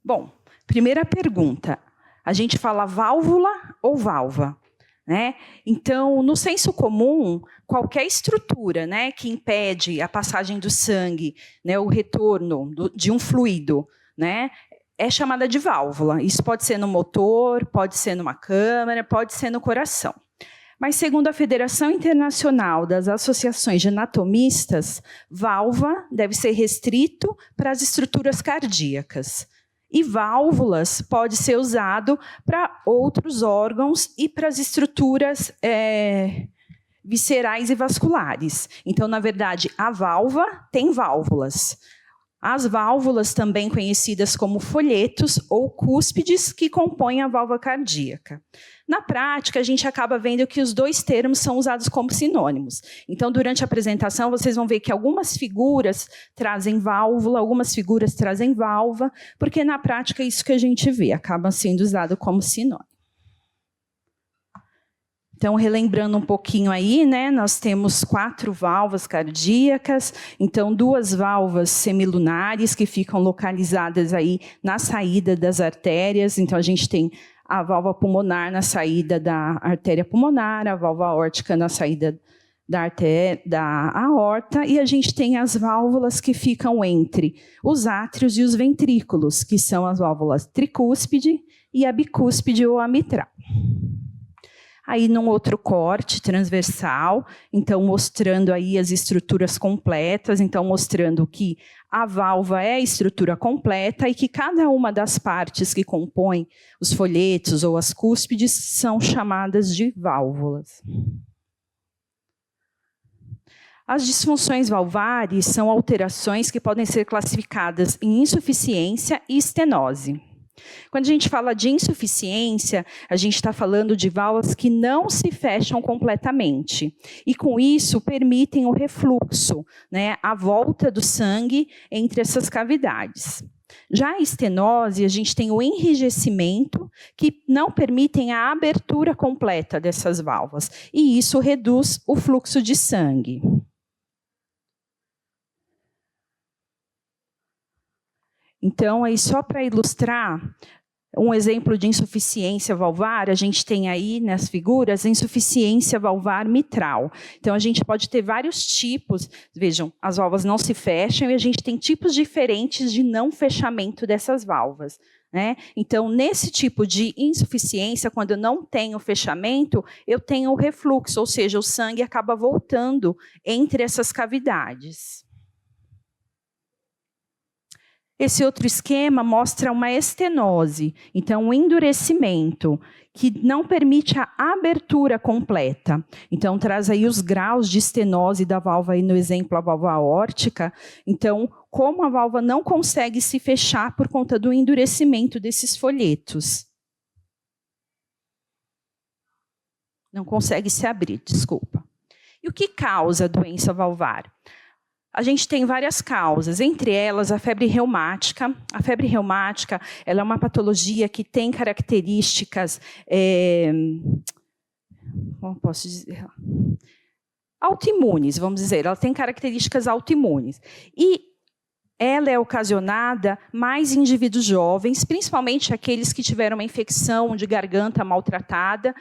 Bom, primeira pergunta, a gente fala válvula ou valva? Né? Então, no senso comum, qualquer estrutura, né, que impede a passagem do sangue, né, o retorno de um fluido, né, é chamada de válvula. Isso pode ser no motor, pode ser numa câmara, pode ser no coração. Mas, segundo a Federação Internacional das Associações de Anatomistas, válvula deve ser restrito para as estruturas cardíacas. E válvulas pode ser usado para outros órgãos e para as estruturas viscerais e vasculares. Então, na verdade, a válvula tem válvulas. As válvulas, também conhecidas como folhetos ou cúspides, que compõem a válvula cardíaca. Na prática, a gente acaba vendo que os dois termos são usados como sinônimos. Então, durante a apresentação, vocês vão ver que algumas figuras trazem válvula, algumas figuras trazem valva, porque na prática é isso que a gente vê, acaba sendo usado como sinônimo. Então, relembrando um pouquinho aí, né, nós temos 4 válvulas cardíacas, então 2 válvulas semilunares que ficam localizadas aí na saída das artérias. Então, a gente tem a válvula pulmonar na saída da artéria pulmonar, a válvula aórtica na saída da aorta, e a gente tem as válvulas que ficam entre os átrios e os ventrículos, que são as válvulas tricúspide e a bicúspide ou a mitral. Aí, num outro corte transversal, então mostrando aí as estruturas completas, então mostrando que a válvula é a estrutura completa e que cada uma das partes que compõem os folhetos ou as cúspides são chamadas de válvulas. As disfunções valvares são alterações que podem ser classificadas em insuficiência e estenose. Quando a gente fala de insuficiência, a gente está falando de válvulas que não se fecham completamente. E, com isso, permitem o refluxo, né, a volta do sangue entre essas cavidades. Já a estenose, a gente tem o enrijecimento, que não permitem a abertura completa dessas válvulas. E isso reduz o fluxo de sangue. Então, aí só para ilustrar um exemplo de insuficiência valvar, a gente tem aí nas figuras a insuficiência valvar mitral. Então, a gente pode ter vários tipos. Vejam, as válvulas não se fecham e a gente tem tipos diferentes de não fechamento dessas válvulas. Né? Então, nesse tipo de insuficiência, quando eu não tenho fechamento, eu tenho o refluxo, ou seja, o sangue acaba voltando entre essas cavidades. Esse outro esquema mostra uma estenose, então um endurecimento, que não permite a abertura completa. Então, traz aí os graus de estenose da válvula, aí no exemplo, a válvula aórtica. Então, como a válvula não consegue se fechar por conta do endurecimento desses folhetos. Não consegue se abrir, desculpa. E o que causa a doença valvar? A gente tem várias causas, entre elas a febre reumática. A febre reumática, ela é uma patologia que tem características, como posso dizer, autoimunes, vamos dizer. Ela tem características autoimunes. E ela é ocasionada mais em indivíduos jovens, principalmente aqueles que tiveram uma infecção de garganta maltratada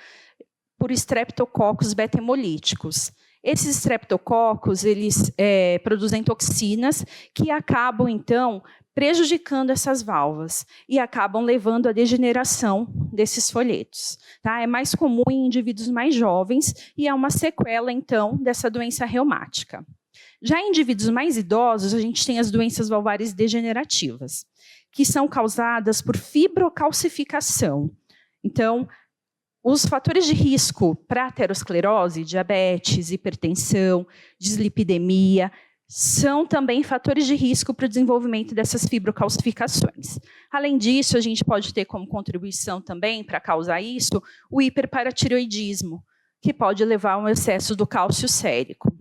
por Streptococcus beta-hemolíticos. Esses streptococos, eles produzem toxinas que acabam, então, prejudicando essas válvulas e acabam levando à degeneração desses folhetos. Tá? É mais comum em indivíduos mais jovens e é uma sequela, então, dessa doença reumática. Já em indivíduos mais idosos, a gente tem as doenças valvares degenerativas, que são causadas por fibrocalcificação. Então, os fatores de risco para aterosclerose, diabetes, hipertensão, dislipidemia, são também fatores de risco para o desenvolvimento dessas fibrocalcificações. Além disso, a gente pode ter como contribuição também, para causar isso, o hiperparatireoidismo, que pode levar a um excesso do cálcio sérico.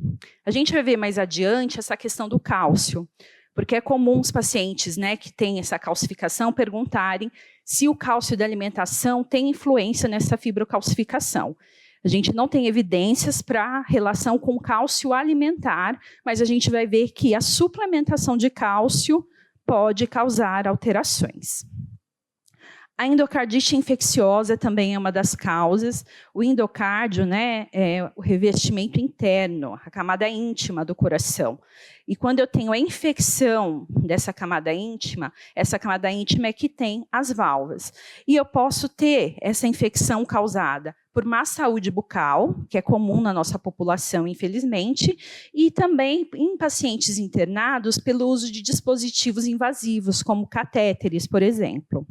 A gente vai ver mais adiante essa questão do cálcio, porque é comum os pacientes, né, que têm essa calcificação perguntarem se o cálcio da alimentação tem influência nessa fibrocalcificação. A gente não tem evidências para relação com cálcio alimentar, mas a gente vai ver que a suplementação de cálcio pode causar alterações. A endocardite infecciosa também é uma das causas. O endocárdio, né, é o revestimento interno, a camada íntima do coração. E quando eu tenho a infecção dessa camada íntima, essa camada íntima é que tem as válvulas. E eu posso ter essa infecção causada por má saúde bucal, que é comum na nossa população, infelizmente, e também em pacientes internados pelo uso de dispositivos invasivos, como catéteres, por exemplo.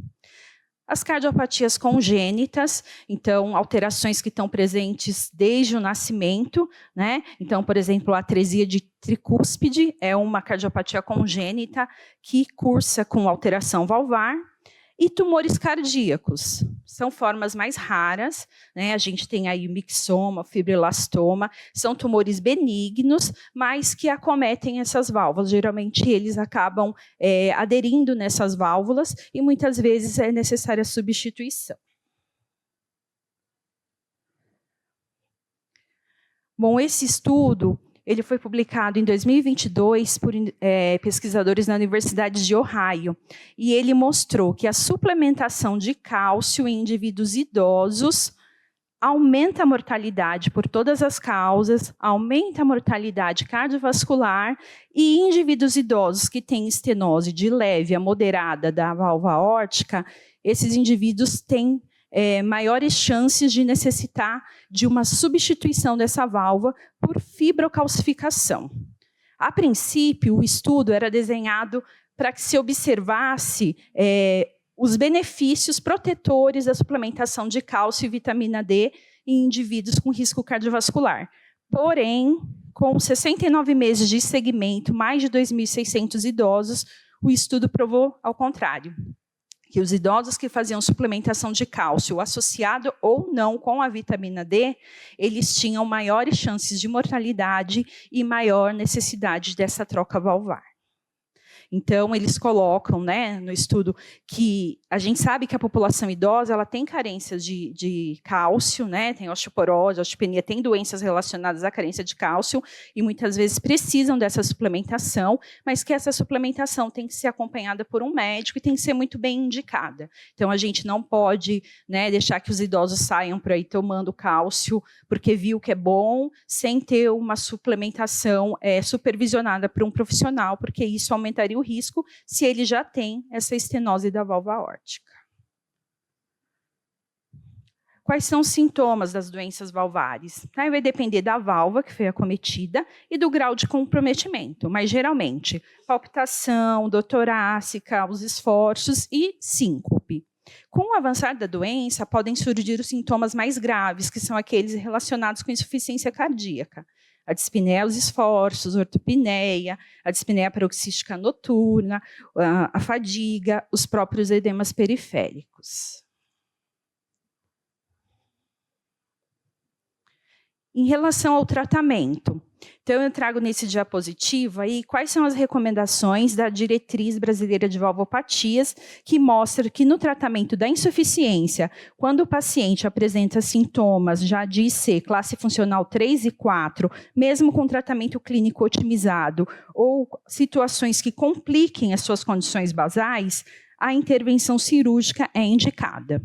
As cardiopatias congênitas, então, alterações que estão presentes desde o nascimento, né? Então, por exemplo, a atresia de tricúspide é uma cardiopatia congênita que cursa com alteração valvar. E tumores cardíacos, são formas mais raras, né? A gente tem aí o mixoma, fibrilastoma, são tumores benignos, mas que acometem essas válvulas. Geralmente eles acabam aderindo nessas válvulas e muitas vezes é necessária a substituição. Bom, esse estudo ele foi publicado em 2022 por pesquisadores na Universidade de Ohio. E ele mostrou que a suplementação de cálcio em indivíduos idosos aumenta a mortalidade por todas as causas, aumenta a mortalidade cardiovascular e em indivíduos idosos que têm estenose de leve a moderada da válvula aórtica, esses indivíduos têm maiores chances de necessitar de uma substituição dessa válvula por fibrocalcificação. A princípio, o estudo era desenhado para que se observasse os benefícios protetores da suplementação de cálcio e vitamina D em indivíduos com risco cardiovascular. Porém, com 69 meses de segmento, mais de 2.600 idosos, o estudo provou ao contrário, que os idosos que faziam suplementação de cálcio associado ou não com a vitamina D, eles tinham maiores chances de mortalidade e maior necessidade dessa troca valvar. Então, eles colocam, né, no estudo que a gente sabe que a população idosa ela tem carências de cálcio, né, tem osteoporose, osteopenia, tem doenças relacionadas à carência de cálcio e muitas vezes precisam dessa suplementação, mas que essa suplementação tem que ser acompanhada por um médico e tem que ser muito bem indicada. Então, a gente não pode, né, deixar que os idosos saiam por aí tomando cálcio porque viu que é bom, sem ter uma suplementação supervisionada por um profissional, porque isso aumentaria o risco se ele já tem essa estenose da válvula aórtica. Quais são os sintomas das doenças valvares? Vai depender da válvula que foi acometida e do grau de comprometimento, mas geralmente palpitação, dor torácica, os esforços e síncope. Com o avançar da doença, podem surgir os sintomas mais graves, que são aqueles relacionados com insuficiência cardíaca. A dispneia aos esforços, a ortopneia, a dispneia paroxística noturna, a fadiga, os próprios edemas periféricos. Em relação ao tratamento, então eu trago nesse diapositivo aí quais são as recomendações da Diretriz Brasileira de Valvopatias, que mostra que no tratamento da insuficiência, quando o paciente apresenta sintomas já de IC, classe funcional 3 e 4, mesmo com tratamento clínico otimizado, ou situações que compliquem as suas condições basais, a intervenção cirúrgica é indicada.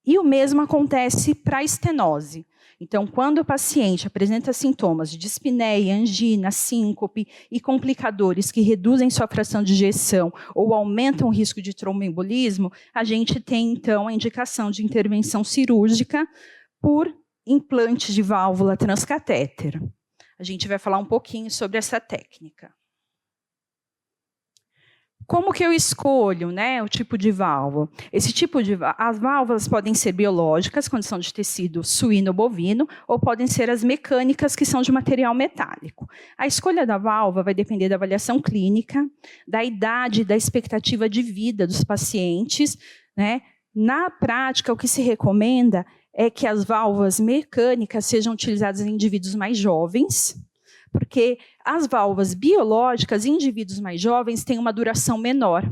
E o mesmo acontece para a estenose. Então, quando o paciente apresenta sintomas de dispneia, angina, síncope e complicadores que reduzem sua fração de ejeção ou aumentam o risco de tromboembolismo, a gente tem, então, a indicação de intervenção cirúrgica por implante de válvula transcatéter. A gente vai falar um pouquinho sobre essa técnica. Como que eu escolho, né, o tipo de válvula? As válvulas podem ser biológicas, quando são de tecido suíno ou bovino, ou podem ser as mecânicas, que são de material metálico. A escolha da válvula vai depender da avaliação clínica, da idade e da expectativa de vida dos pacientes, né? Na prática, o que se recomenda é que as válvulas mecânicas sejam utilizadas em indivíduos mais jovens, porque as válvulas biológicas em indivíduos mais jovens têm uma duração menor.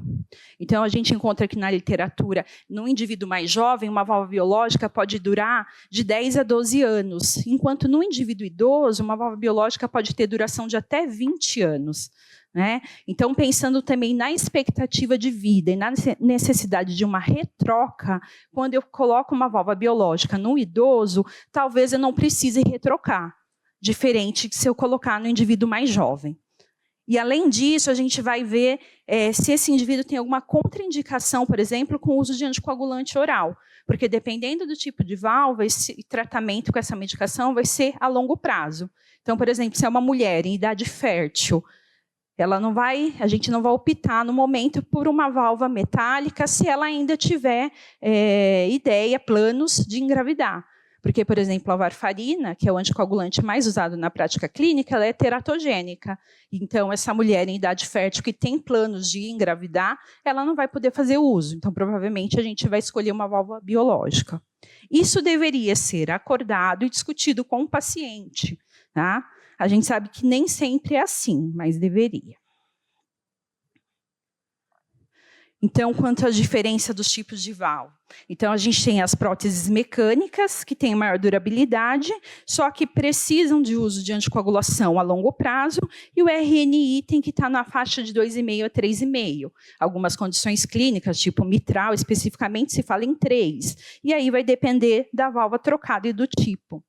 Então, a gente encontra aqui na literatura, no indivíduo mais jovem, uma válvula biológica pode durar de 10 a 12 anos, enquanto no indivíduo idoso, uma válvula biológica pode ter duração de até 20 anos. né? Então, pensando também na expectativa de vida e na necessidade de uma retroca, quando eu coloco uma válvula biológica no idoso, talvez eu não precise retrocar, diferente de se eu colocar no indivíduo mais jovem. E, além disso, a gente vai ver se esse indivíduo tem alguma contraindicação, por exemplo, com o uso de anticoagulante oral. Porque, dependendo do tipo de válvula, esse tratamento com essa medicação vai ser a longo prazo. Então, por exemplo, se é uma mulher em idade fértil, a gente não vai optar, no momento, por uma válvula metálica se ela ainda tiver planos de engravidar. Porque, por exemplo, a varfarina, que é o anticoagulante mais usado na prática clínica, ela é teratogênica. Então, essa mulher em idade fértil que tem planos de engravidar, ela não vai poder fazer uso. Então, provavelmente, a gente vai escolher uma válvula biológica. Isso deveria ser acordado e discutido com o paciente, tá? A gente sabe que nem sempre é assim, mas deveria. Então, quanto à diferença dos tipos de válvula? Então, a gente tem as próteses mecânicas, que têm maior durabilidade, só que precisam de uso de anticoagulação a longo prazo, e o RNI tem que estar na faixa de 2,5 a 3,5. Algumas condições clínicas, tipo mitral, especificamente, se fala em 3. E aí vai depender da válvula trocada e do tipo.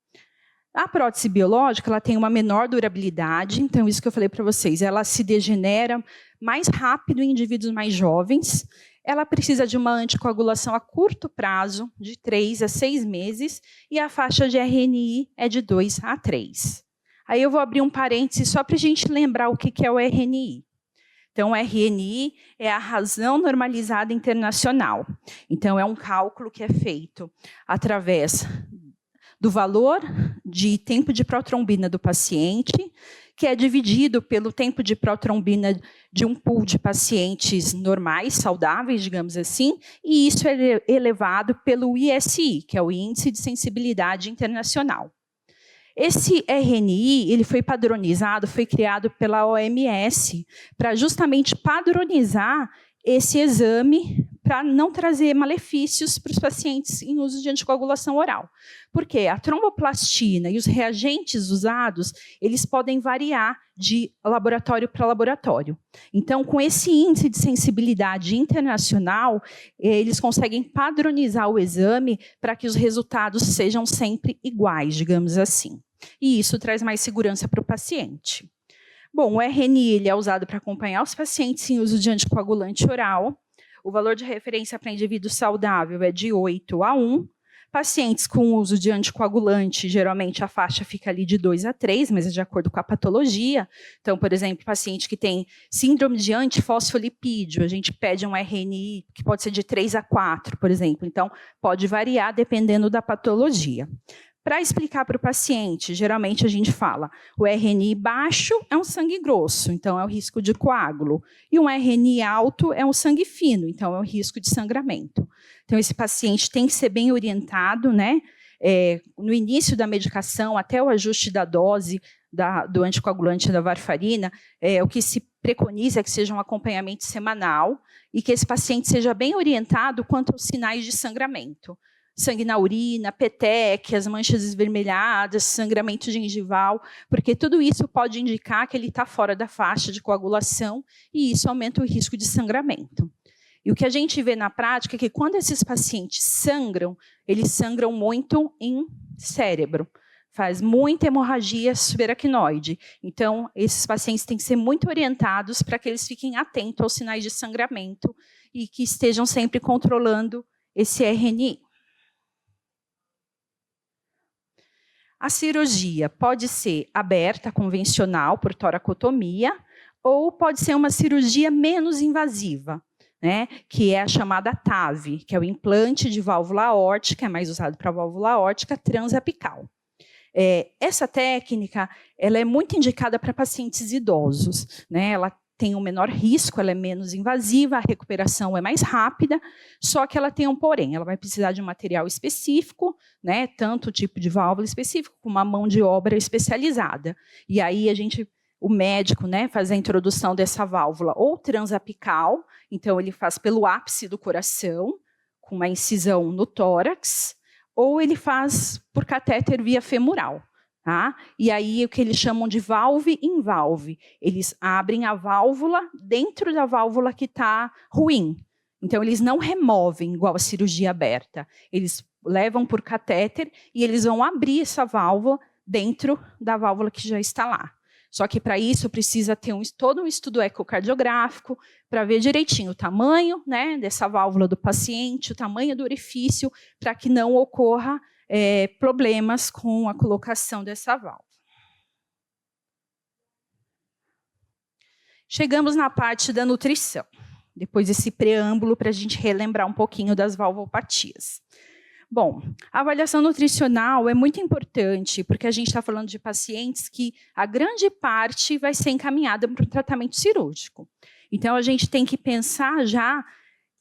A prótese biológica ela tem uma menor durabilidade, então isso que eu falei para vocês, ela se degenera mais rápido em indivíduos mais jovens, ela precisa de uma anticoagulação a curto prazo, de 3 a 6 meses, e a faixa de RNI é de 2 a 3. Aí eu vou abrir um parênteses só para a gente lembrar o que é o RNI. Então, o RNI é a razão normalizada internacional. Então, é um cálculo que é feito através do valor de tempo de protrombina do paciente, que é dividido pelo tempo de protrombina de um pool de pacientes normais, saudáveis, digamos assim, e isso é elevado pelo ISI, que é o Índice de Sensibilidade Internacional. Esse RNI ele foi padronizado, foi criado pela OMS, para justamente padronizar esse exame para não trazer malefícios para os pacientes em uso de anticoagulação oral. Porque a tromboplastina e os reagentes usados, eles podem variar de laboratório para laboratório. Então, com esse índice de sensibilidade internacional, eles conseguem padronizar o exame para que os resultados sejam sempre iguais, digamos assim. E isso traz mais segurança para o paciente. Bom, o RNI ele é usado para acompanhar os pacientes em uso de anticoagulante oral. O valor de referência para indivíduo saudável é de 8 a 1. Pacientes com uso de anticoagulante, geralmente a faixa fica ali de 2 a 3, mas é de acordo com a patologia. Então, por exemplo, paciente que tem síndrome de antifosfolipídio, a gente pede um RNI que pode ser de 3 a 4, por exemplo. Então, pode variar dependendo da patologia. Para explicar para o paciente, geralmente a gente fala, o RNI baixo é um sangue grosso, então é o risco de coágulo. E um RNI alto é um sangue fino, então é o risco de sangramento. Então, esse paciente tem que ser bem orientado, né? No início da medicação, até o ajuste da dose do anticoagulante da varfarina, o que se preconiza é que seja um acompanhamento semanal e que esse paciente seja bem orientado quanto aos sinais de sangramento. Sangue na urina, petequias, manchas esvermelhadas, sangramento gengival, porque tudo isso pode indicar que ele está fora da faixa de coagulação e isso aumenta o risco de sangramento. E o que a gente vê na prática é que quando esses pacientes sangram, eles sangram muito em cérebro, faz muita hemorragia subaracnoide. Então, esses pacientes têm que ser muito orientados para que eles fiquem atentos aos sinais de sangramento e que estejam sempre controlando esse RNI. A cirurgia pode ser aberta, convencional, por toracotomia, ou pode ser uma cirurgia menos invasiva, né, que é a chamada TAV, que é o implante de válvula aórtica, é mais usado para válvula aórtica transapical. Essa técnica ela é muito indicada para pacientes idosos, né, ela tem um menor risco, ela é menos invasiva, a recuperação é mais rápida, só que ela tem um porém, ela vai precisar de um material específico, né, tanto o tipo de válvula específico, como uma mão de obra especializada. E aí o médico, né, faz a introdução dessa válvula ou transapical, então ele faz pelo ápice do coração, com uma incisão no tórax, ou ele faz por catéter via femoral. Tá? E aí, o que eles chamam de valve in valve. Eles abrem a válvula dentro da válvula que está ruim. Então, eles não removem igual a cirurgia aberta. Eles levam por catéter e eles vão abrir essa válvula dentro da válvula que já está lá. Só que, para isso, precisa ter todo um estudo ecocardiográfico para ver direitinho o tamanho, né, dessa válvula do paciente, o tamanho do orifício, para que não ocorra problemas com a colocação dessa válvula. Chegamos na parte da nutrição, depois desse preâmbulo para a gente relembrar um pouquinho das valvopatias. Bom, a avaliação nutricional é muito importante, porque a gente está falando de pacientes que a grande parte vai ser encaminhada para o tratamento cirúrgico. Então, a gente tem que pensar já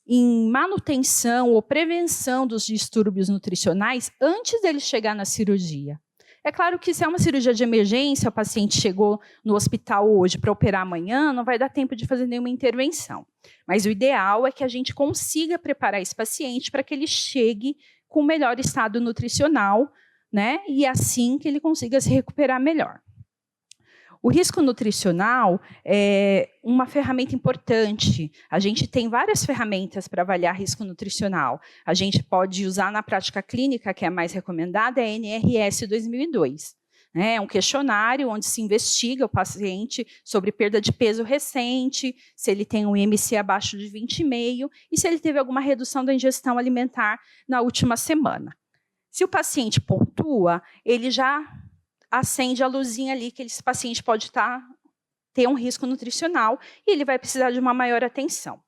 em manutenção ou prevenção dos distúrbios nutricionais antes dele chegar na cirurgia. É claro que se é uma cirurgia de emergência, o paciente chegou no hospital hoje para operar amanhã, não vai dar tempo de fazer nenhuma intervenção. Mas o ideal é que a gente consiga preparar esse paciente para que ele chegue com melhor estado nutricional, né? E assim que ele consiga se recuperar melhor. O risco nutricional é uma ferramenta importante. A gente tem várias ferramentas para avaliar risco nutricional. A gente pode usar na prática clínica, que é a mais recomendada, é a NRS 2002. É um questionário onde se investiga o paciente sobre perda de peso recente, se ele tem um IMC abaixo de 20,5 e se ele teve alguma redução da ingestão alimentar na última semana. Se o paciente pontua, ele já acende a luzinha ali que esse paciente pode ter um risco nutricional e ele vai precisar de uma maior atenção.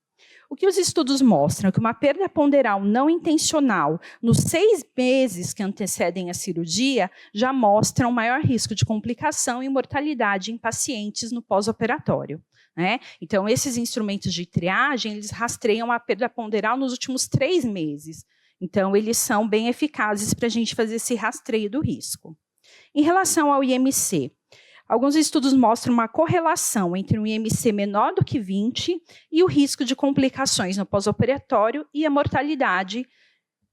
O que os estudos mostram é que uma perda ponderal não intencional nos 6 meses que antecedem a cirurgia já mostra um maior risco de complicação e mortalidade em pacientes no pós-operatório. Né? Então, esses instrumentos de triagem, eles rastreiam a perda ponderal nos últimos 3 meses. Então, eles são bem eficazes para a gente fazer esse rastreio do risco. Em relação ao IMC, alguns estudos mostram uma correlação entre um IMC menor do que 20 e o risco de complicações no pós-operatório e a mortalidade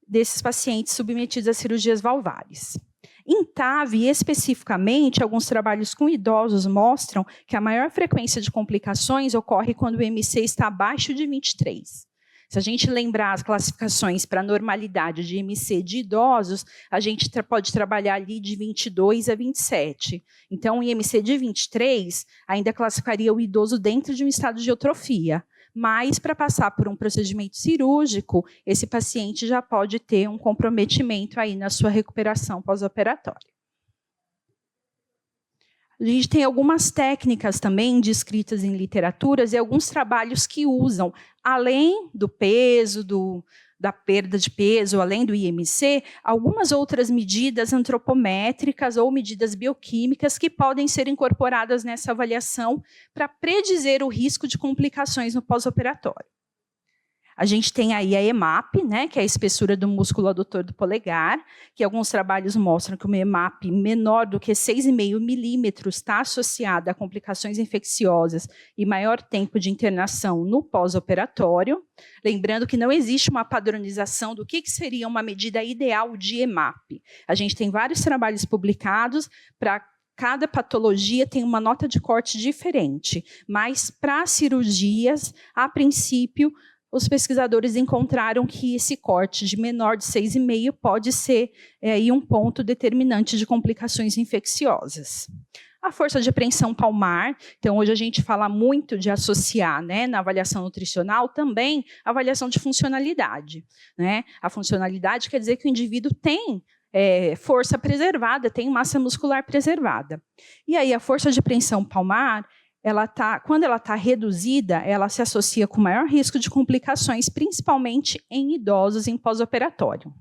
desses pacientes submetidos a cirurgias valvares. Em TAV, especificamente, alguns trabalhos com idosos mostram que a maior frequência de complicações ocorre quando o IMC está abaixo de 23. Se a gente lembrar as classificações para normalidade de IMC de idosos, a gente pode trabalhar ali de 22 a 27. Então, o IMC de 23 ainda classificaria o idoso dentro de um estado de eutrofia. Mas, para passar por um procedimento cirúrgico, esse paciente já pode ter um comprometimento aí na sua recuperação pós-operatória. A gente tem algumas técnicas também descritas em literaturas e alguns trabalhos que usam, além do peso, da perda de peso, além do IMC, algumas outras medidas antropométricas ou medidas bioquímicas que podem ser incorporadas nessa avaliação para predizer o risco de complicações no pós-operatório. A gente tem aí a EMAP, né, que é a espessura do músculo adutor do polegar, que alguns trabalhos mostram que uma EMAP menor do que 6,5 milímetros está associada a complicações infecciosas e maior tempo de internação no pós-operatório. Lembrando que não existe uma padronização do que seria uma medida ideal de EMAP. A gente tem vários trabalhos publicados para cada patologia tem uma nota de corte diferente, mas para cirurgias, a princípio, os pesquisadores encontraram que esse corte de menor de 6,5 pode ser aí um ponto determinante de complicações infecciosas. A força de apreensão palmar, então hoje a gente fala muito de associar, né, na avaliação nutricional também a avaliação de funcionalidade. Né? A funcionalidade quer dizer que o indivíduo tem força preservada, tem massa muscular preservada. E aí a força de apreensão palmar, quando ela está reduzida, ela se associa com maior risco de complicações, principalmente em idosos em pós-operatório.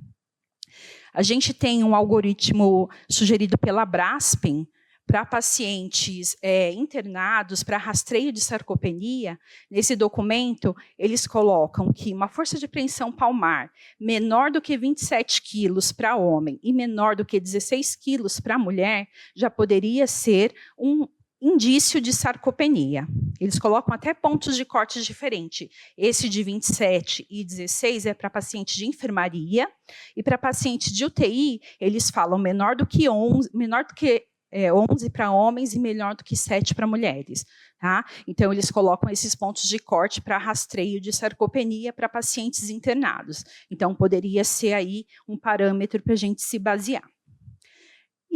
A gente tem um algoritmo sugerido pela Braspen para pacientes internados para rastreio de sarcopenia. Nesse documento, eles colocam que uma força de apreensão palmar menor do que 27 quilos para homem e menor do que 16 quilos para mulher já poderia ser um indício de sarcopenia. Eles colocam até pontos de corte diferentes. Esse de 27 e 16 é para paciente de enfermaria, e para paciente de UTI, eles falam menor do que 11 para homens e melhor do que 7 para mulheres. Tá? Então, eles colocam esses pontos de corte para rastreio de sarcopenia para pacientes internados. Então, poderia ser aí um parâmetro para a gente se basear.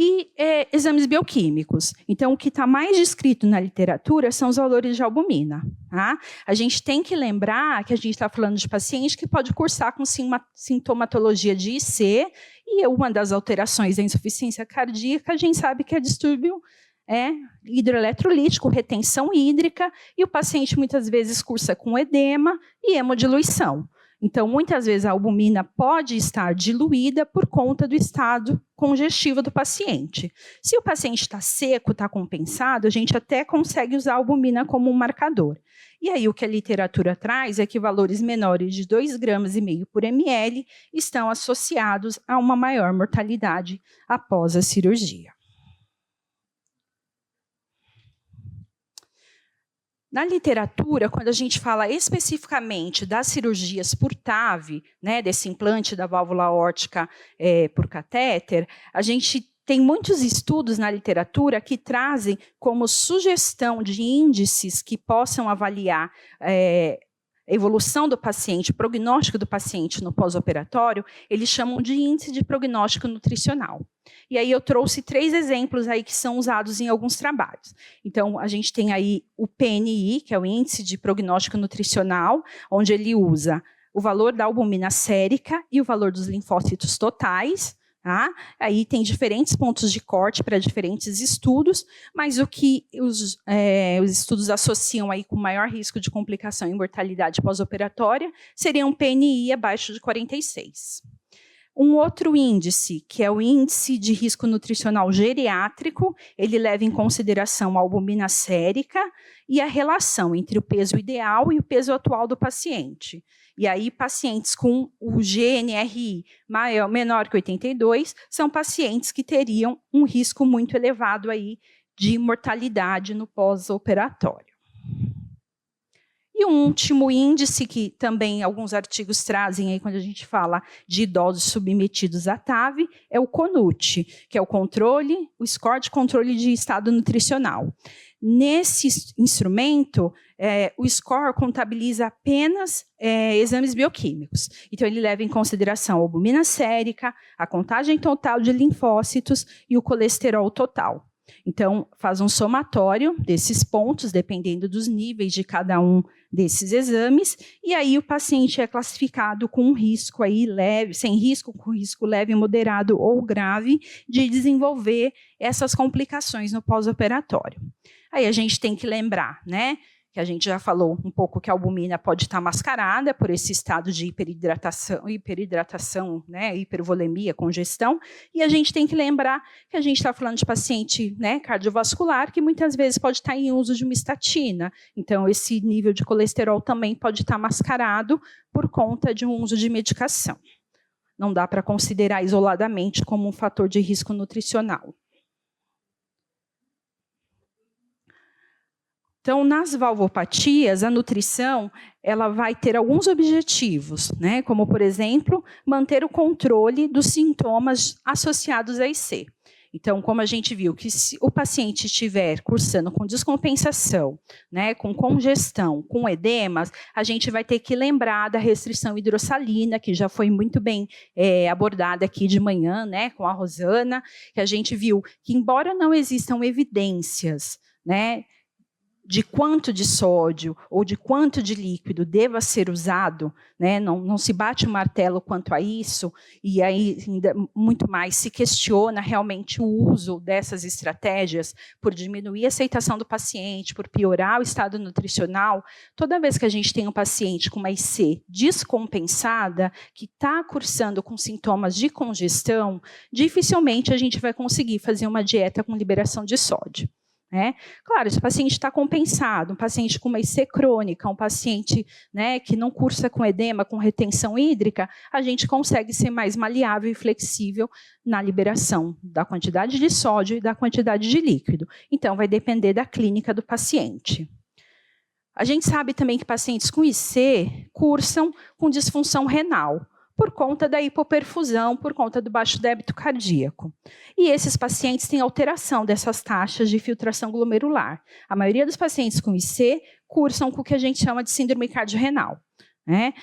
E exames bioquímicos. Então, o que está mais descrito na literatura são os valores de albumina. Tá? A gente tem que lembrar que a gente está falando de paciente que pode cursar com sintomatologia de IC, e uma das alterações da insuficiência cardíaca, a gente sabe que é distúrbio hidroeletrolítico, retenção hídrica, e o paciente muitas vezes cursa com edema e hemodiluição. Então, muitas vezes a albumina pode estar diluída por conta do estado congestivo do paciente. Se o paciente está seco, está compensado, a gente até consegue usar a albumina como um marcador. E aí o que a literatura traz é que valores menores de 2,5 gramas por ml estão associados a uma maior mortalidade após a cirurgia. Na literatura, quando a gente fala especificamente das cirurgias por TAV, né, desse implante da válvula aórtica por catéter, a gente tem muitos estudos na literatura que trazem como sugestão de índices que possam avaliar a evolução do paciente, o prognóstico do paciente no pós-operatório, eles chamam de índice de prognóstico nutricional. E aí eu trouxe 3 exemplos aí que são usados em alguns trabalhos. Então, a gente tem aí o PNI, que é o índice de prognóstico nutricional, onde ele usa o valor da albumina sérica e o valor dos linfócitos totais. Tá? Aí tem diferentes pontos de corte para diferentes estudos, mas o que os estudos associam aí com maior risco de complicação e mortalidade pós-operatória seria um PNI abaixo de 46. Um outro índice, que é o índice de risco nutricional geriátrico, ele leva em consideração a albumina sérica e a relação entre o peso ideal e o peso atual do paciente. E aí, pacientes com o GNRI menor que 82 são pacientes que teriam um risco muito elevado aí de mortalidade no pós-operatório. E um último índice que também alguns artigos trazem aí quando a gente fala de idosos submetidos à TAV é o CONUT, que é o score de controle de estado nutricional. Nesse instrumento, o score contabiliza apenas exames bioquímicos. Então, ele leva em consideração a albumina sérica, a contagem total de linfócitos e o colesterol total. Então, faz um somatório desses pontos, dependendo dos níveis de cada um desses exames, e aí o paciente é classificado com um risco aí leve, sem risco, com risco leve, moderado ou grave, de desenvolver essas complicações no pós-operatório. Aí a gente tem que lembrar, né, que a gente já falou um pouco que a albumina pode estar mascarada por esse estado de hiperidratação, né, hipervolemia, congestão, e a gente tem que lembrar que a gente está falando de paciente, né, cardiovascular, que muitas vezes pode estar em uso de uma estatina. Então, esse nível de colesterol também pode estar mascarado por conta de um uso de medicação. Não dá para considerar isoladamente como um fator de risco nutricional. Então, nas valvopatias, a nutrição ela vai ter alguns objetivos, né? Como, por exemplo, manter o controle dos sintomas associados a IC. Então, como a gente viu, que se o paciente estiver cursando com descompensação, né, com congestão, com edemas, a gente vai ter que lembrar da restrição hidrossalina, que já foi muito bem abordada aqui de manhã, né, com a Rosana, que a gente viu que, embora não existam evidências, né, de quanto de sódio ou de quanto de líquido deva ser usado, né? Não se bate o martelo quanto a isso, e aí ainda muito mais se questiona realmente o uso dessas estratégias por diminuir a aceitação do paciente, por piorar o estado nutricional. Toda vez que a gente tem um paciente com uma IC descompensada, que está cursando com sintomas de congestão, dificilmente a gente vai conseguir fazer uma dieta com liberação de sódio. Claro, se o paciente está compensado, um paciente com uma IC crônica, um paciente, né, que não cursa com edema, com retenção hídrica, a gente consegue ser mais maleável e flexível na liberação da quantidade de sódio e da quantidade de líquido. Então, vai depender da clínica do paciente. A gente sabe também que pacientes com IC cursam com disfunção renal. por conta da hipoperfusão, por conta do baixo débito cardíaco. E esses pacientes têm alteração dessas taxas de filtração glomerular. A maioria dos pacientes com IC cursam com o que a gente chama de síndrome cardiorrenal, né?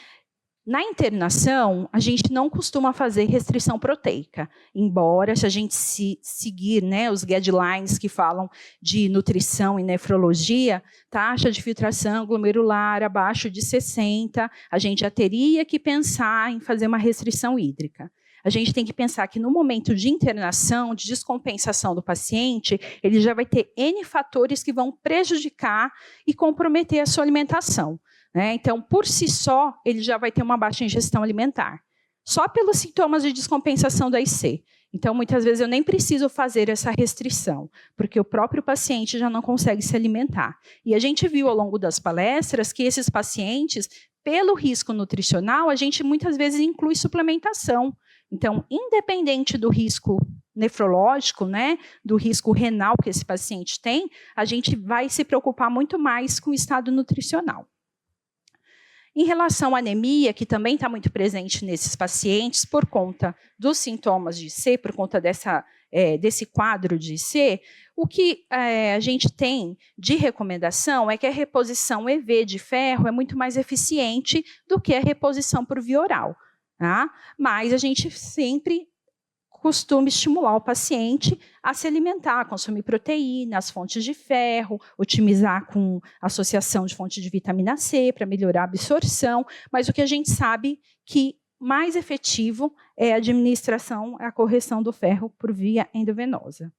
Na internação, a gente não costuma fazer restrição proteica, embora, se a gente seguir, né, os guidelines que falam de nutrição e nefrologia, taxa de filtração glomerular abaixo de 60, a gente já teria que pensar em fazer uma restrição hídrica. A gente tem que pensar que no momento de internação, de descompensação do paciente, ele já vai ter N fatores que vão prejudicar e comprometer a sua alimentação. Então, por si só, ele já vai ter uma baixa ingestão alimentar, só pelos sintomas de descompensação da IC. Então, muitas vezes, eu nem preciso fazer essa restrição, porque o próprio paciente já não consegue se alimentar. E a gente viu ao longo das palestras que esses pacientes, pelo risco nutricional, a gente muitas vezes inclui suplementação. Então, independente do risco nefrológico, né, do risco renal que esse paciente tem, a gente vai se preocupar muito mais com o estado nutricional. Em relação à anemia, que também está muito presente nesses pacientes, por conta dos sintomas de IC, por conta desse quadro de IC, o que a gente tem de recomendação é que a reposição EV de ferro é muito mais eficiente do que a reposição por via oral. Tá? Mas a gente sempre costuma estimular o paciente a se alimentar, consumir proteína, as fontes de ferro, otimizar com associação de fonte de vitamina C para melhorar a absorção, mas o que a gente sabe que mais efetivo é a administração, a correção do ferro por via endovenosa.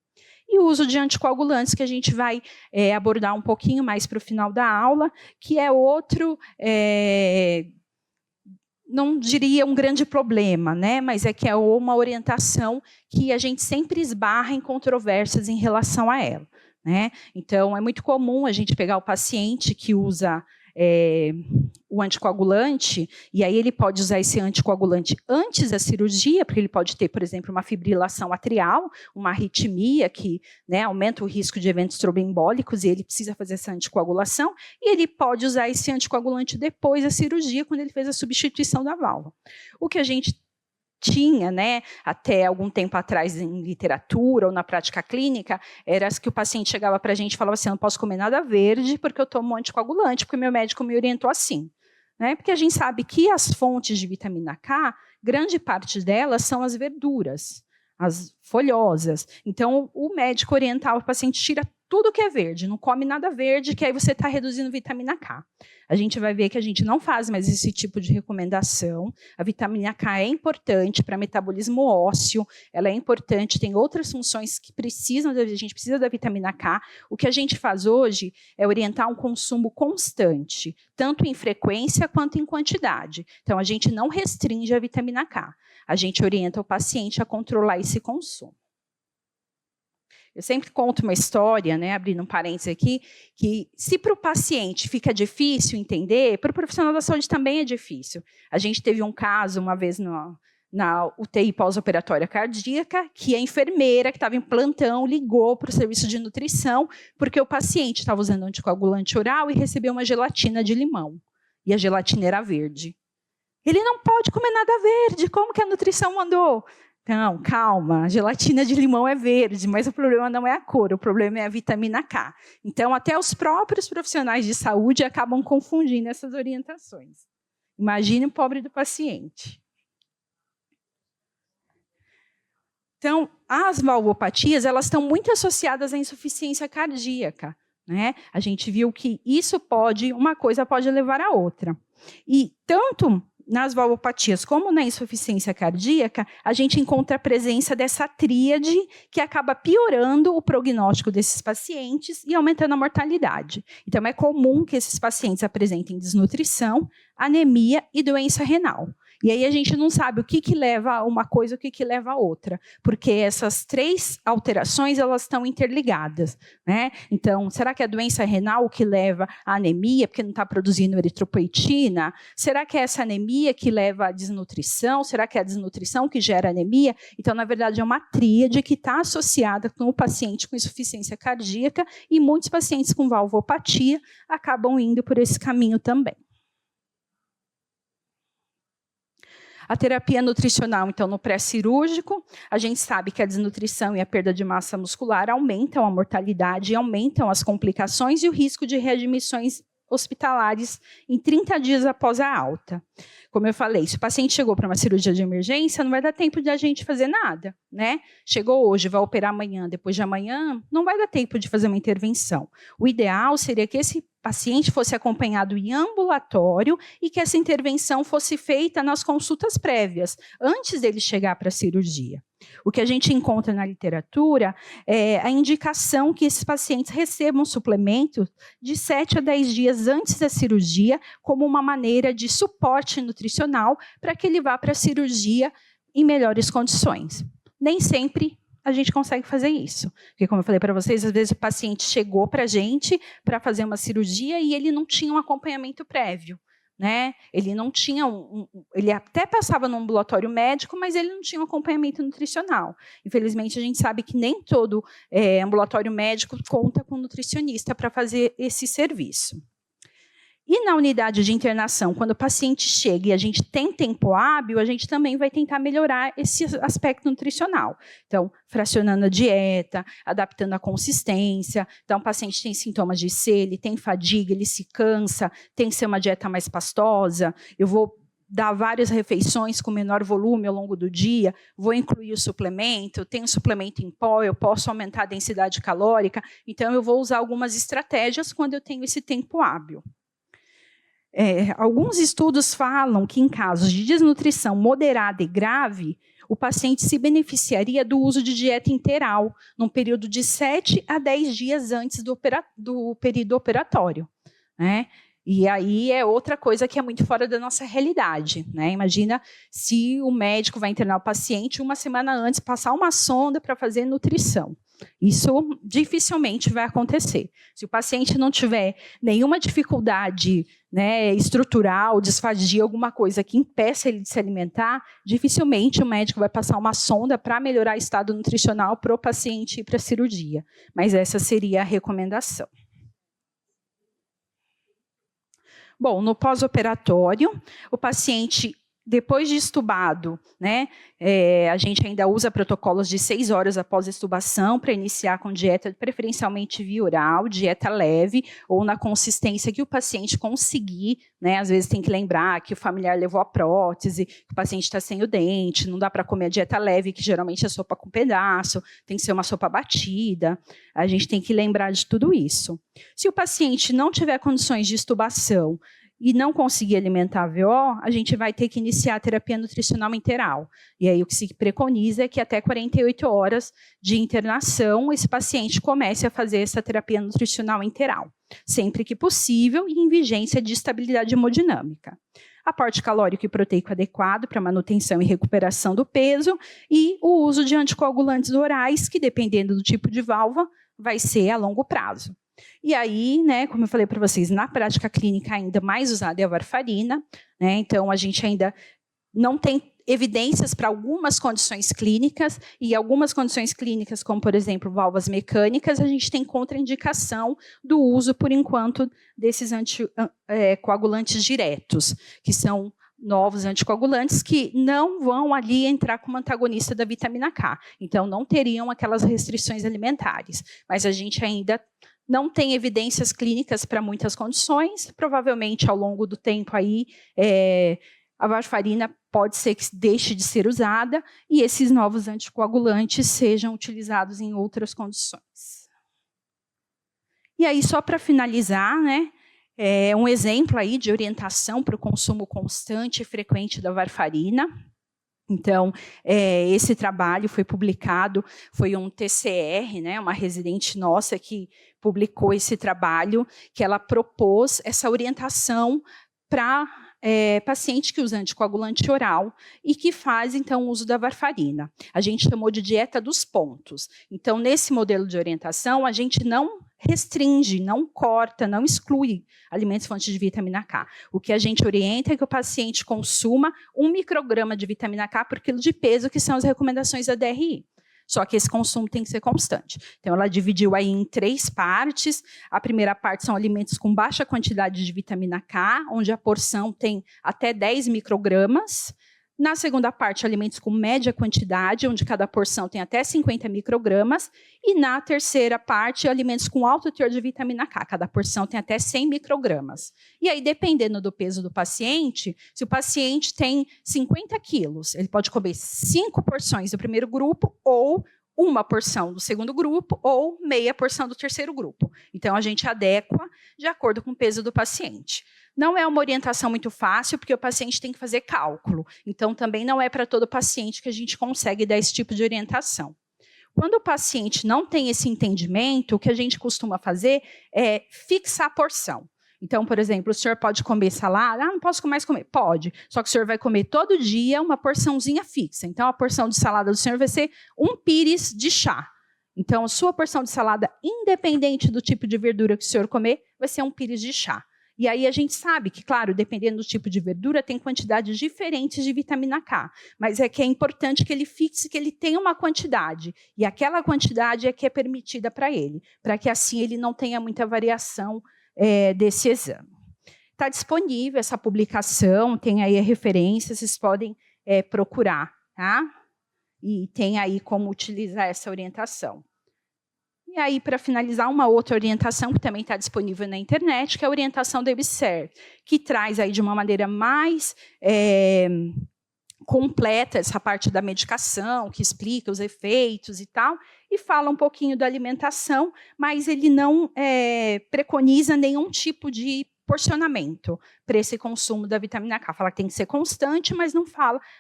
E o uso de anticoagulantes, que a gente vai abordar um pouquinho mais para o final da aula, que é outro... não diria um grande problema, né? Mas é que é uma orientação que a gente sempre esbarra em controvérsias em relação a ela, né? Então, é muito comum a gente pegar o paciente que usa o anticoagulante, e aí ele pode usar esse anticoagulante antes da cirurgia, porque ele pode ter, por exemplo, uma fibrilação atrial, uma arritmia que, né, aumenta o risco de eventos tromboembólicos, e ele precisa fazer essa anticoagulação, e ele pode usar esse anticoagulante depois da cirurgia, quando ele fez a substituição da válvula. O que a gente tinha, né, até algum tempo atrás em literatura ou na prática clínica, era que o paciente chegava para a gente e falava assim, eu não posso comer nada verde porque eu tomo anticoagulante, porque meu médico me orientou assim. Né? Porque a gente sabe que as fontes de vitamina K, grande parte delas são as verduras, as folhosas. Então, o médico orientava o paciente, tira tudo que é verde, não come nada verde, que aí você está reduzindo vitamina K. A gente vai ver que a gente não faz mais esse tipo de recomendação. A vitamina K é importante para metabolismo ósseo, ela é importante, tem outras funções que precisam, a gente precisa da vitamina K. O que a gente faz hoje é orientar um consumo constante, tanto em frequência quanto em quantidade. Então, a gente não restringe a vitamina K. A gente orienta o paciente a controlar esse consumo. Eu sempre conto uma história, né, abrindo um parênteses aqui, que se para o paciente fica difícil entender, para o profissional da saúde também é difícil. A gente teve um caso uma vez na UTI pós-operatória cardíaca, que a enfermeira que estava em plantão ligou para o serviço de nutrição, porque o paciente estava usando anticoagulante oral e recebeu uma gelatina de limão. E a gelatina era verde. Ele não pode comer nada verde, como que a nutrição mandou? Não, calma, a gelatina de limão é verde, mas o problema não é a cor, o problema é a vitamina K. Então, até os próprios profissionais de saúde acabam confundindo essas orientações. Imagine o pobre do paciente. Então, as valvopatias, elas estão muito associadas à insuficiência cardíaca, né? A gente viu que uma coisa pode levar à outra. E tanto nas valvopatias como na insuficiência cardíaca, a gente encontra a presença dessa tríade que acaba piorando o prognóstico desses pacientes e aumentando a mortalidade. Então, é comum que esses pacientes apresentem desnutrição, anemia e doença renal. E aí a gente não sabe o que leva a uma coisa e o que leva a outra, porque essas três alterações elas estão interligadas, né? Então, será que é a doença renal o que leva à anemia, porque não está produzindo eritropoetina? Será que é essa anemia que leva à desnutrição? Será que é a desnutrição que gera anemia? Então, na verdade, é uma tríade que está associada com o paciente com insuficiência cardíaca e muitos pacientes com valvopatia acabam indo por esse caminho também. A terapia nutricional, então, no pré-cirúrgico, a gente sabe que a desnutrição e a perda de massa muscular aumentam a mortalidade, aumentam as complicações e o risco de readmissões hospitalares em 30 dias após a alta. Como eu falei, se o paciente chegou para uma cirurgia de emergência, não vai dar tempo de a gente fazer nada, né? Chegou hoje, vai operar amanhã, depois de amanhã, não vai dar tempo de fazer uma intervenção. O ideal seria que esse paciente fosse acompanhado em ambulatório e que essa intervenção fosse feita nas consultas prévias, antes dele chegar para a cirurgia. O que a gente encontra na literatura é a indicação que esses pacientes recebam suplementos de 7 a 10 dias antes da cirurgia, como uma maneira de suporte nutricional para que ele vá para a cirurgia em melhores condições. Nem sempre a gente consegue fazer isso. Porque, como eu falei para vocês, às vezes o paciente chegou para a gente para fazer uma cirurgia e ele não tinha um acompanhamento prévio. Né? Ele não tinha ele até passava no ambulatório médico, mas ele não tinha um acompanhamento nutricional. Infelizmente, a gente sabe que nem todo ambulatório médico conta com nutricionista para fazer esse serviço. E na unidade de internação, quando o paciente chega e a gente tem tempo hábil, a gente também vai tentar melhorar esse aspecto nutricional. Então, fracionando a dieta, adaptando a consistência. Então, o paciente tem sintomas de IC, ele tem fadiga, ele se cansa, tem que ser uma dieta mais pastosa. Eu vou dar várias refeições com menor volume ao longo do dia, vou incluir o suplemento, tem um suplemento em pó, eu posso aumentar a densidade calórica. Então, eu vou usar algumas estratégias quando eu tenho esse tempo hábil. Alguns estudos falam que em casos de desnutrição moderada e grave, o paciente se beneficiaria do uso de dieta integral, num período de 7 a 10 dias antes do período operatório. Né? E aí é outra coisa que é muito fora da nossa realidade. Né? Imagina se o médico vai internar o paciente uma semana antes, passar uma sonda para fazer nutrição. Isso dificilmente vai acontecer. Se o paciente não tiver nenhuma dificuldade, né, estrutural, disfagia, alguma coisa que impeça ele de se alimentar, dificilmente o médico vai passar uma sonda para melhorar o estado nutricional para o paciente ir para a cirurgia. Mas essa seria a recomendação. Bom, no pós-operatório, o paciente, depois de extubado, né, a gente ainda usa protocolos de 6 horas após a extubação para iniciar com dieta preferencialmente via oral, dieta leve ou na consistência que o paciente conseguir. Né, às vezes tem que lembrar que o familiar levou a prótese, que o paciente está sem o dente, não dá para comer a dieta leve, que geralmente é sopa com pedaço, tem que ser uma sopa batida. A gente tem que lembrar de tudo isso. Se o paciente não tiver condições de extubação e não conseguir alimentar a VO, a gente vai ter que iniciar a terapia nutricional enteral. E aí o que se preconiza é que até 48 horas de internação, esse paciente comece a fazer essa terapia nutricional enteral, sempre que possível e em vigência de estabilidade hemodinâmica. Aporte calórico e proteico adequado para manutenção e recuperação do peso e o uso de anticoagulantes orais, que dependendo do tipo de válvula, vai ser a longo prazo. E aí, né, como eu falei para vocês, na prática clínica ainda mais usada é a varfarina, né, então a gente ainda não tem evidências para algumas condições clínicas, e algumas condições clínicas, como por exemplo válvulas mecânicas, a gente tem contraindicação do uso, por enquanto, desses coagulantes diretos, que são novos anticoagulantes que não vão ali entrar como antagonista da vitamina K, então não teriam aquelas restrições alimentares, mas a gente ainda não tem evidências clínicas para muitas condições, provavelmente ao longo do tempo aí, a varfarina pode ser que deixe de ser usada e esses novos anticoagulantes sejam utilizados em outras condições. E aí, só para finalizar, né, um exemplo aí de orientação para o consumo constante e frequente da varfarina. Então, esse trabalho foi publicado, foi um TCR, né, uma residente nossa que publicou esse trabalho, que ela propôs essa orientação para paciente que usa anticoagulante oral e que faz, então, o uso da varfarina. A gente chamou de dieta dos pontos. Então, nesse modelo de orientação, a gente não restringe, não corta, não exclui alimentos fontes de vitamina K. O que a gente orienta é que o paciente consuma 1 micrograma de vitamina K por quilo de peso, que são as recomendações da DRI. Só que esse consumo tem que ser constante. Então, ela dividiu aí em 3 partes. A primeira parte são alimentos com baixa quantidade de vitamina K, onde a porção tem até 10 microgramas. Na segunda parte, alimentos com média quantidade, onde cada porção tem até 50 microgramas. E na terceira parte, alimentos com alto teor de vitamina K. Cada porção tem até 100 microgramas. E aí, dependendo do peso do paciente, se o paciente tem 50 quilos, ele pode comer 5 porções do primeiro grupo ou uma porção do segundo grupo ou meia porção do terceiro grupo. Então, a gente adequa de acordo com o peso do paciente. Não é uma orientação muito fácil, porque o paciente tem que fazer cálculo. Então, também não é para todo paciente que a gente consegue dar esse tipo de orientação. Quando o paciente não tem esse entendimento, o que a gente costuma fazer é fixar a porção. Então, por exemplo, o senhor pode comer salada? Não posso mais comer. Pode, só que o senhor vai comer todo dia uma porçãozinha fixa. Então, a porção de salada do senhor vai ser 1 pires de chá. Então, a sua porção de salada, independente do tipo de verdura que o senhor comer, vai ser 1 pires de chá. E aí a gente sabe que, claro, dependendo do tipo de verdura, tem quantidades diferentes de vitamina K. Mas é que é importante que ele fixe que ele tenha uma quantidade. E aquela quantidade é que é permitida para ele, para que assim ele não tenha muita variação desse exame. Está disponível essa publicação, tem aí a referência, vocês podem procurar, tá? E tem aí como utilizar essa orientação. E aí, para finalizar, uma outra orientação que também está disponível na internet, que é a orientação da EBSER, que traz aí de uma maneira mais completa essa parte da medicação, que explica os efeitos e tal, e fala um pouquinho da alimentação, mas ele não preconiza nenhum tipo de porcionamento para esse consumo da vitamina K. Fala que tem que ser constante, mas não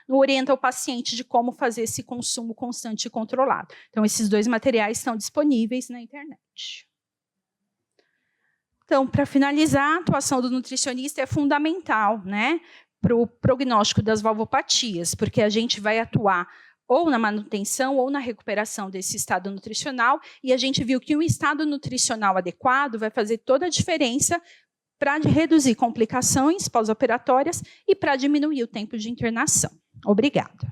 orienta o paciente de como fazer esse consumo constante e controlado. Então, esses 2 materiais estão disponíveis na internet. Então, para finalizar, a atuação do nutricionista é fundamental, né, para o prognóstico das valvopatias, porque a gente vai atuar ou na manutenção ou na recuperação desse estado nutricional, e a gente viu que um estado nutricional adequado vai fazer toda a diferença para reduzir complicações pós-operatórias e para diminuir o tempo de internação. Obrigada.